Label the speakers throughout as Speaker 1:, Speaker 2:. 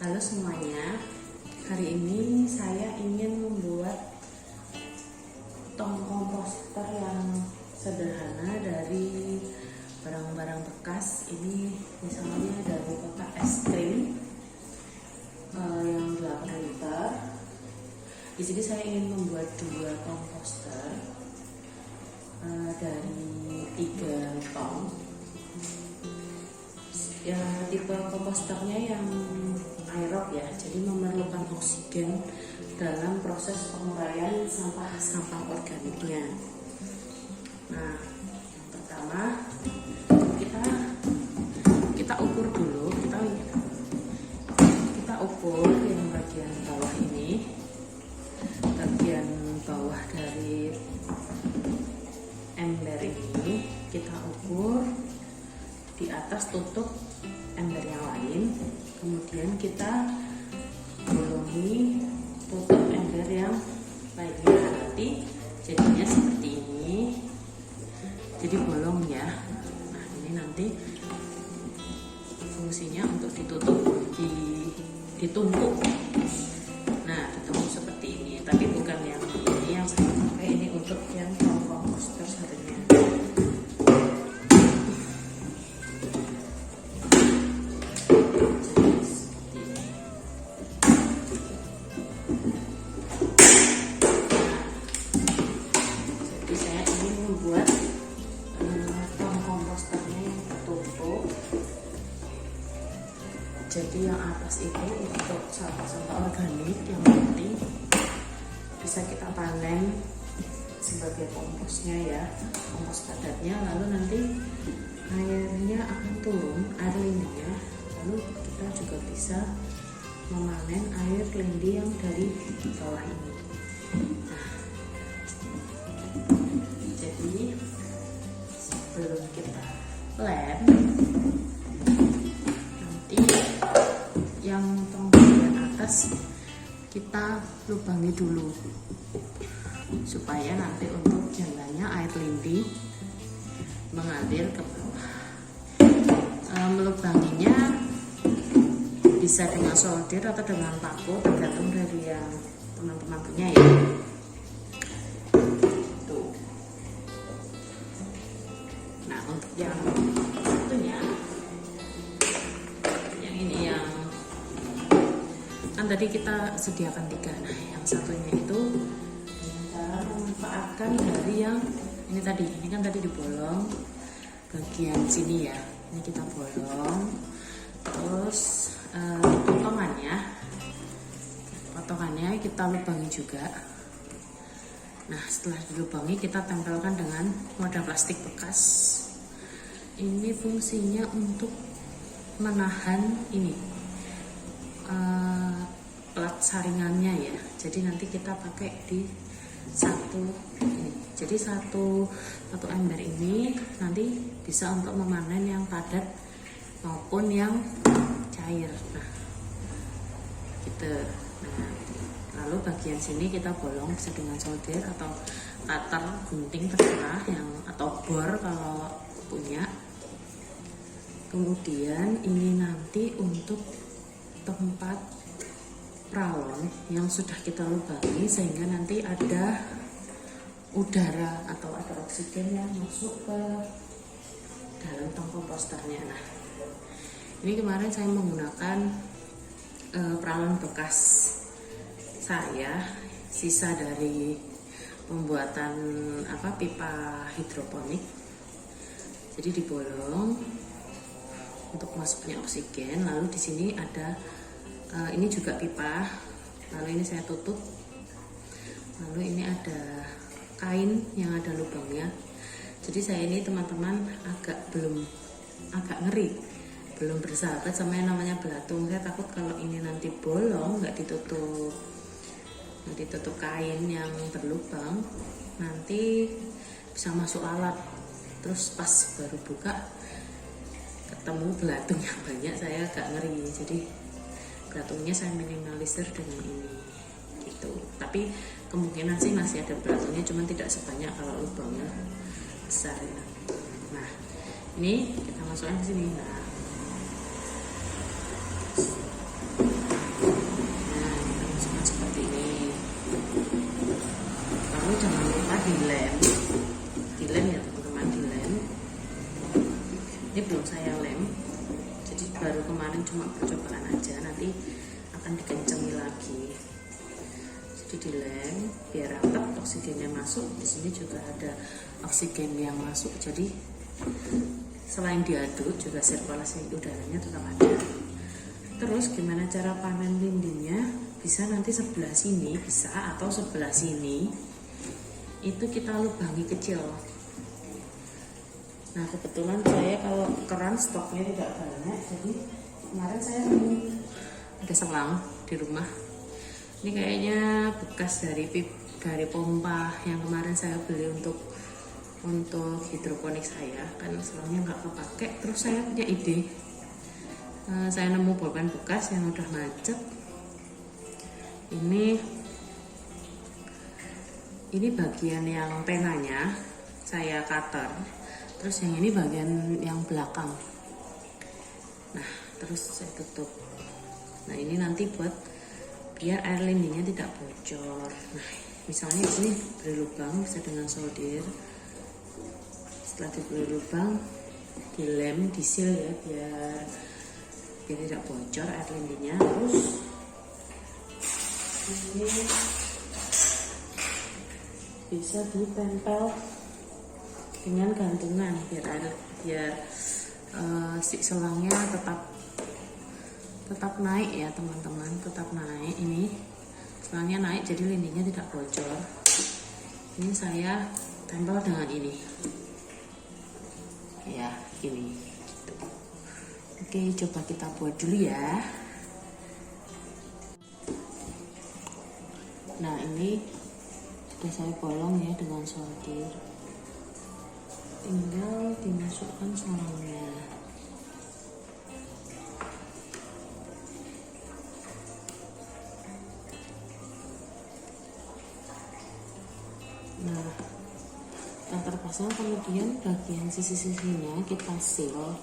Speaker 1: Halo semuanya, hari ini saya ingin membuat tong komposter yang sederhana dari barang-barang bekas. Ini misalnya dari kotak es krim yang 8 liter. Di sini saya ingin membuat 2 komposter dari 3 tong. Ya, tipe komposternya yang aerob ya, jadi memerlukan oksigen dalam proses penguraian sampah-sampah organiknya. Nah, pertama kita ukur dulu, kita ukur yang bagian bawah ini, bagian bawah dari ember ini kita ukur, di atas tutup ember yang lain, kemudian kita bolongi tutup ember yang lainnya. Nanti jadinya seperti ini, jadi bolong ya. Nah, ini nanti fungsinya untuk ditutup, ditumpuk. Nah, ditumpuk seperti ini, tapi bukan yang ini yang saya pakai, ini untuk yang komposter satunya. Jadi yang atas itu untuk sampah-sampah organik yang penting bisa kita panen sebagai komposnya ya, kompos padatnya. Lalu nanti airnya akan turun, air lindinya. Lalu kita juga bisa memanen air lindi yang dari bawah ini. Nah, jadi sebelum kita lem, yang tong bagian atas kita lubangi dulu supaya nanti untuk jalannya air lindi mengalir ke bawah. Melubanginya bisa dengan solder atau dengan paku, tergantung dari yang teman-teman punya ya. Tuh. Nah, untuk yang satunya, kan tadi kita sediakan 3. Nah, yang satunya itu dengan cara memanfaatkan dari yang ini tadi. Ini kan tadi dibolong bagian sini ya. Ini kita bolong. Terus potongannya kita lubangi juga. Nah, setelah dilubangi kita tempelkan dengan wadah plastik bekas. Ini fungsinya untuk menahan ini plat saringannya ya. Jadi nanti kita pakai di satu ini. Jadi satu ember ini nanti bisa untuk memanen yang padat maupun yang cair. Nah, gitu. Nah, lalu bagian sini kita bolong bisa dengan solder atau cutter, gunting terserah, yang atau bor kalau punya. Kemudian ini nanti untuk tempat pralon yang sudah kita lubangi, sehingga nanti ada udara atau ada oksigen yang masuk ke dalam tong komposternya. Nah, ini kemarin saya menggunakan pralon bekas saya, sisa dari pembuatan pipa hidroponik. Jadi dibolong untuk masuknya oksigen. Lalu di sini ada ini juga pipa, lalu ini saya tutup. Lalu ini ada kain yang ada lubangnya. Jadi saya ini teman-teman agak ngeri, belum bersahabat sama yang namanya belatung. Saya takut kalau ini nanti bolong, nggak ditutup kain yang berlubang, nanti bisa masuk lalat. Terus pas baru buka ketemu belatung yang banyak, saya agak ngeri. Jadi belatungnya saya minimalisir dengan ini gitu. Tapi kemungkinan sih masih ada belatungnya, cuman tidak sebanyak kalau lubangnya besar ya. Nah, ini kita masukkan ke sini. Nah, baru kemarin cuma percobaan aja, nanti akan dikencengi lagi. Jadi dilem biar rata, oksigennya masuk. Di sini juga ada oksigen yang masuk, jadi selain diaduk juga sirkulasi udaranya tetap ada. Terus gimana cara panen lindinya? Bisa nanti sebelah sini bisa, atau sebelah sini itu kita lubangi kecil. Nah kebetulan saya kalau keran stoknya tidak banyak, jadi kemarin saya ada selang di rumah. Ini kayaknya bekas dari pompa yang kemarin saya beli untuk hidroponik saya, kan selangnya nggak kepake. Terus saya punya ide, saya nemu bolpen bekas yang udah macet. Ini bagian yang penanya saya cutter, terus yang ini bagian yang belakang. Nah terus saya tutup. Nah ini nanti buat biar air lindinya tidak bocor. Nah misalnya di sini beri lubang, bisa dengan solder. Setelah diberi lubang, dilem, disil ya, biar tidak bocor air lindinya. Terus ini bisa ditempel dengan gantungan biar si selangnya tetap naik ya teman-teman, tetap naik. Ini selangnya naik jadi lindinya tidak bocor. Ini saya tempel dengan ini ya, ini gitu. Oke, coba kita buat dulu ya. Nah ini sudah saya bolong ya dengan solder, tinggal dimasukkan selangnya. Nah setelah terpasang, kemudian bagian sisi-sisinya kita seal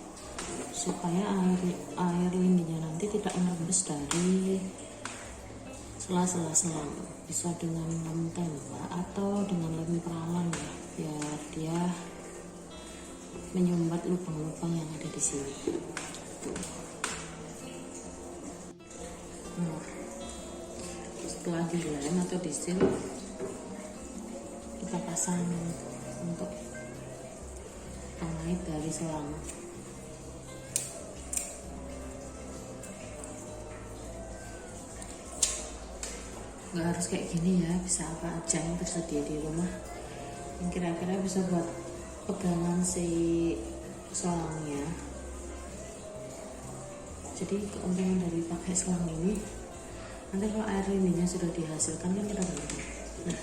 Speaker 1: supaya air lindinya nanti tidak merembes dari sela-sela selang. Bisa dengan lem tembak atau dengan lem perawan ya, biar dia menyumbat lubang-lubang yang ada di sini. Nah, setelah dilem atau disil, kita pasang untuk pengait dari selang. Nggak harus kayak gini ya, bisa apa aja yang tersedia di rumah yang kira-kira bisa buat pegangan si selangnya. Jadi keuntungan dari pakai selang ini, nanti kalau air lindinya sudah dihasilkan kan kita ganti. Nah,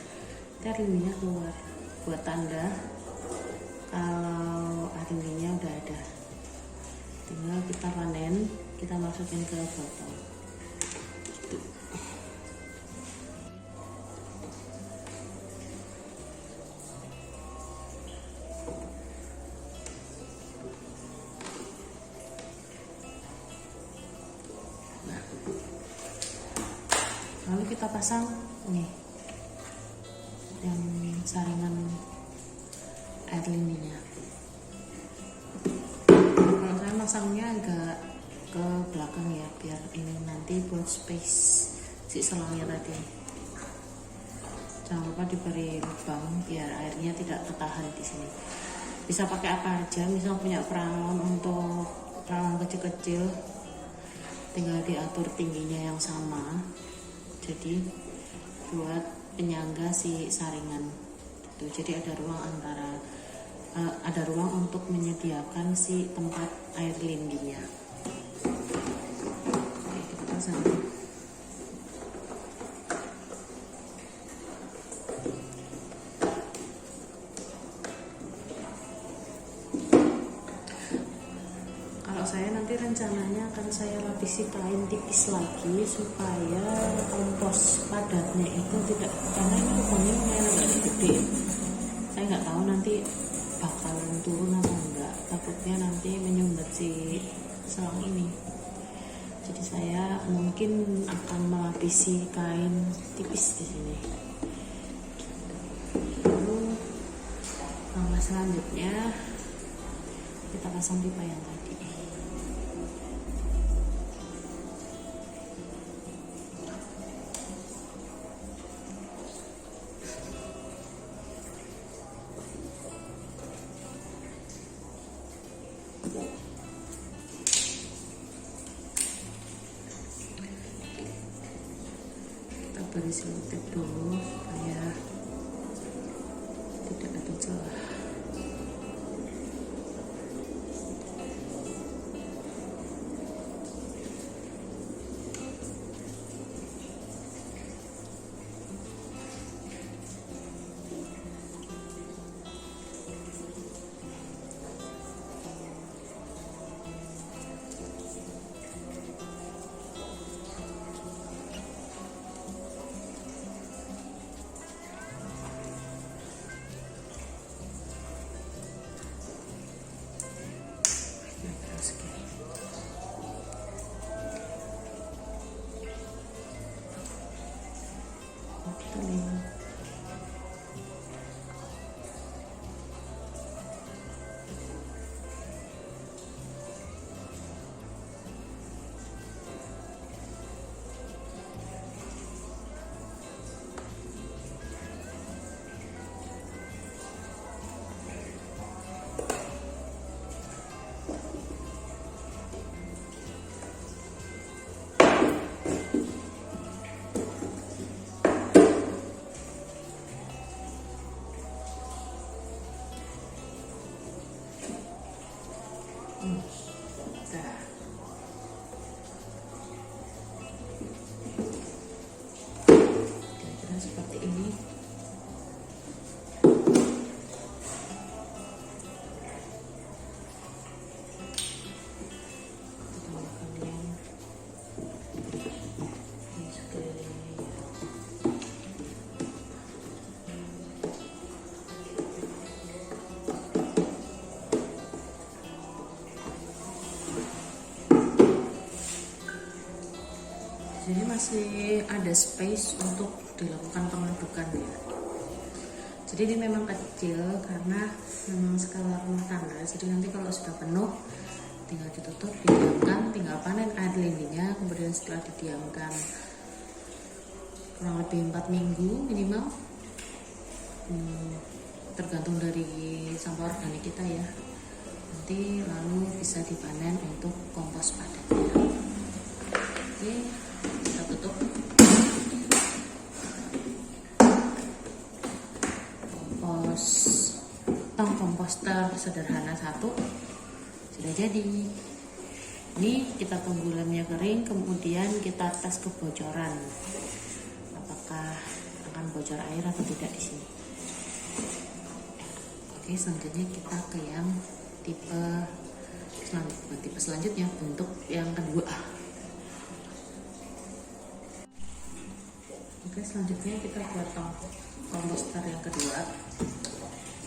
Speaker 1: air lindinya keluar, buat tanda kalau air lindinya udah ada. Tinggal kita panen, kita masukin ke botol. Gitu. Lalu kita pasang nih yang saringan air lindinya. Kalau saya masangnya agak ke belakang ya, biar ini nanti buat space si selangnya tadi. Jangan lupa diberi lubang biar airnya tidak tertahan di sini. Bisa pakai apa aja, misal punya perawan untuk perawan kecil-kecil, tinggal diatur tingginya yang sama. Jadi buat penyangga si saringan itu, jadi ada ruang untuk menyediakan si tempat air lindinya. Oke, kita pasang. Saya nanti rencananya akan saya lapisi kain tipis lagi supaya kompos padatnya itu tidak, karena ini lubangnya lumayan agak gede. Saya nggak tahu nanti bakal turun atau enggak, takutnya nanti menyumbat si selang ini. Jadi saya mungkin akan melapisi kain tipis di sini. Lalu langkah selanjutnya kita pasang pipa yang tadi. beri selotip dulu supaya tidak ada celah. Kira-kira seperti ini. Jadi masih ada space untuk dilakukan pengedukan ya. Jadi ini memang kecil karena memang skala rumah tangga. Jadi nanti kalau sudah penuh tinggal ditutup, didiamkan, tinggal panen air lindihnya. Kemudian setelah didiamkan kurang lebih 4 minggu minimal, tergantung dari sampah organik kita ya. Nanti lalu bisa dipanen untuk kompos padatnya. Oke, kita tutup. Tong komposter sederhana 1 sudah jadi. Ini kita tunggu lemnya kering, kemudian kita tes kebocoran, apakah akan bocor air atau tidak di sini. Oke, selanjutnya kita ke yang tipe selanjutnya, bentuk yang kedua. Oke, selanjutnya kita buat tong komposter yang kedua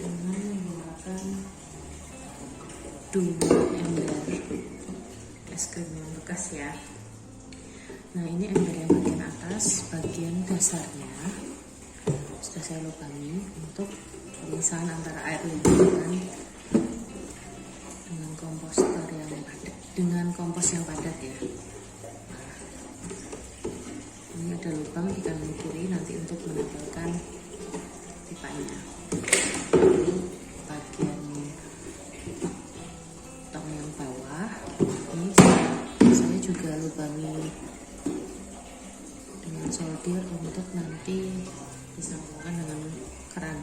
Speaker 1: dengan menggunakan 2 ember es krim yang bekas ya. Nah, ini ember yang bagian atas, bagian dasarnya sudah saya lubangi untuk pemisahan antara air lindungan dengan komposter yang padat, dengan kompos yang padat ya. Ini ada lubang di kanan kiri nanti untuk menempelkan pipanya. Ini bagian tong yang bawah, ini saya juga lubangi dengan solder untuk nanti disambungkan dengan keran.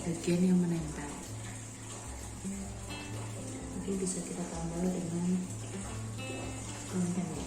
Speaker 1: bagian yang menempel. Mungkin bisa kita tambah dengan kontennya.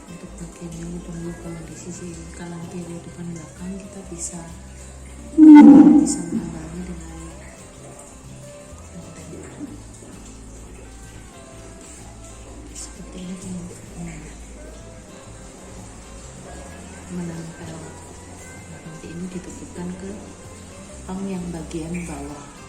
Speaker 1: Untuk bagian yang lubang-lubang di sisi kanan kiri depan belakang kita bisa menambahnya dengan konten seperti ini, menempel. Nanti ini ditutupkan ke pang yang bagian bawah.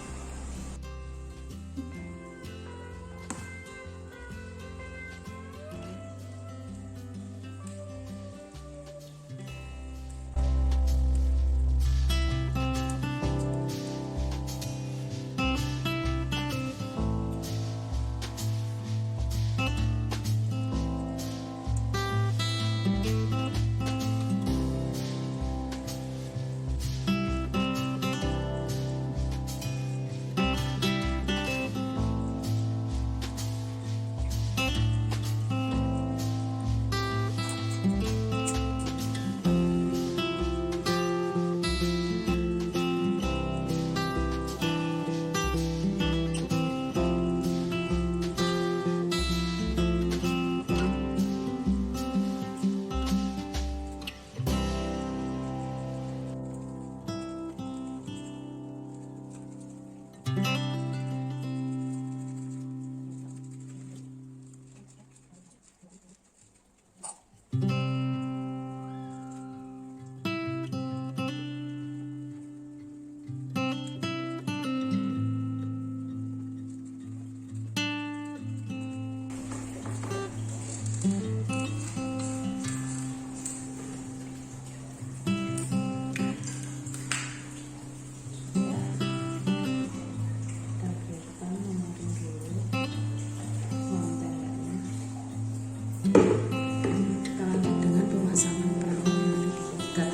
Speaker 1: Dengan pemasangan peralon yang diikat.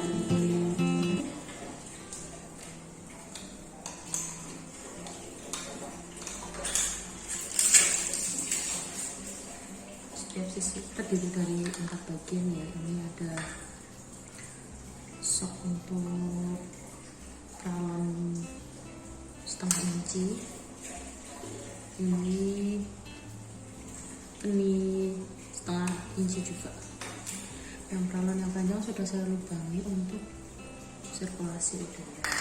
Speaker 1: Setiap sisi terdiri dari 4 bagian ya. Ini ada sok untuk peralon setengah inci, ini setengah inci juga. Yang peralon yang panjang sudah saya lubangi untuk sirkulasi udara.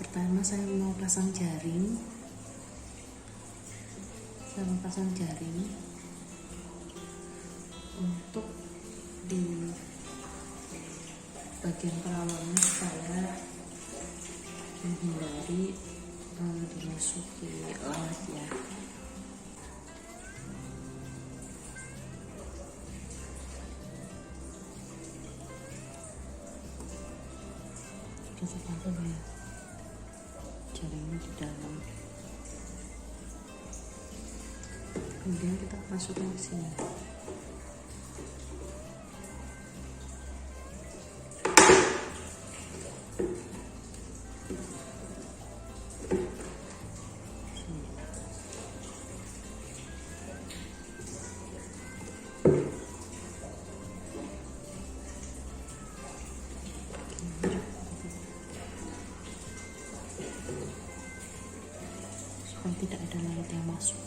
Speaker 1: Pertama saya mau pasang jaring. Untuk di bagian peralonnya supaya menghindari dimasuki lalat ya. Kita pasang ya jaringnya di dalam, kemudian kita masukkan ke sini. Supaya tidak ada lalat yang masuk.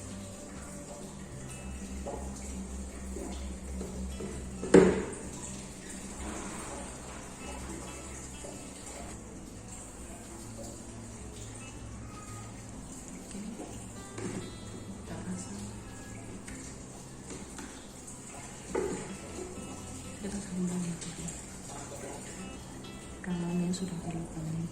Speaker 1: Kita sambung ya, peralonnya sudah dilubangi.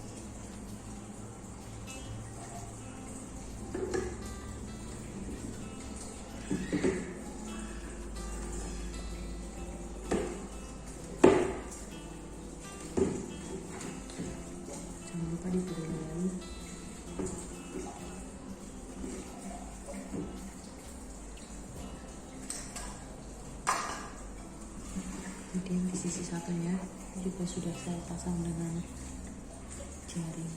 Speaker 1: lupa diberi lem. Kemudian di sisi satunya juga sudah saya pasang dengan jaring.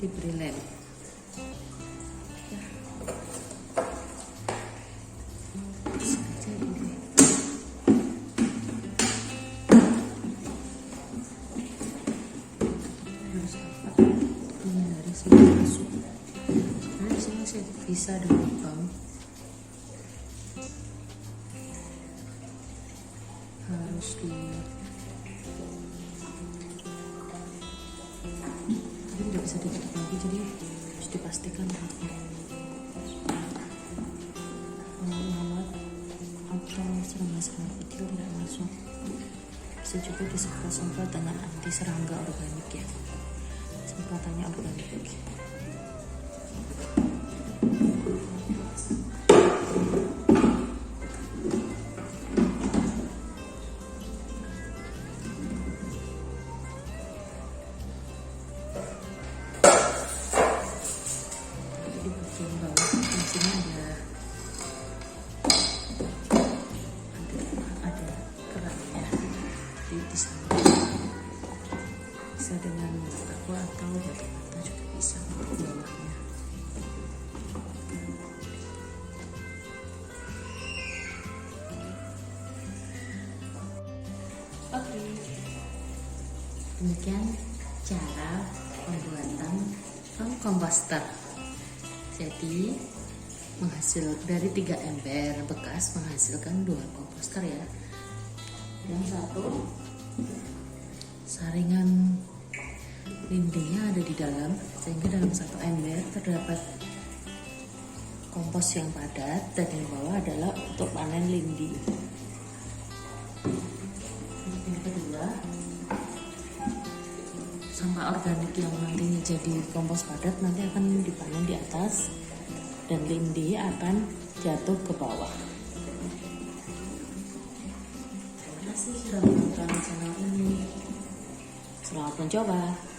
Speaker 1: Diberi lem. Sengaja ini. Harus apa? Menghindari sini masuk. Karena di sini masih bisa ada lubang. Harus tidak bisa ditutup lagi, jadi harus dipastikan rapi. Alat atau serangga-serangga kecil tidak masuk. Bisa juga disemprot dengan anti serangga organik ya. Semprotannya organik. Di bagian bawah di sini ada kerannya, jadi di sana bisa dengan aqua atau batu bata juga bisa untuk bawahnya. Oke, demikian cara pembuatan tong komposter. Jadi dari 3 ember bekas menghasilkan 2 komposter ya. Yang satu saringan lindingnya ada di dalam, sehingga dalam satu ember terdapat kompos yang padat, dan yang bawah adalah untuk panen lindi. Yang kedua, sampah organik yang nantinya jadi kompos padat nanti akan dipanen di atas, dan lindi akan jatuh ke bawah. Terima kasih sudah menonton channel ini. Selamat mencoba.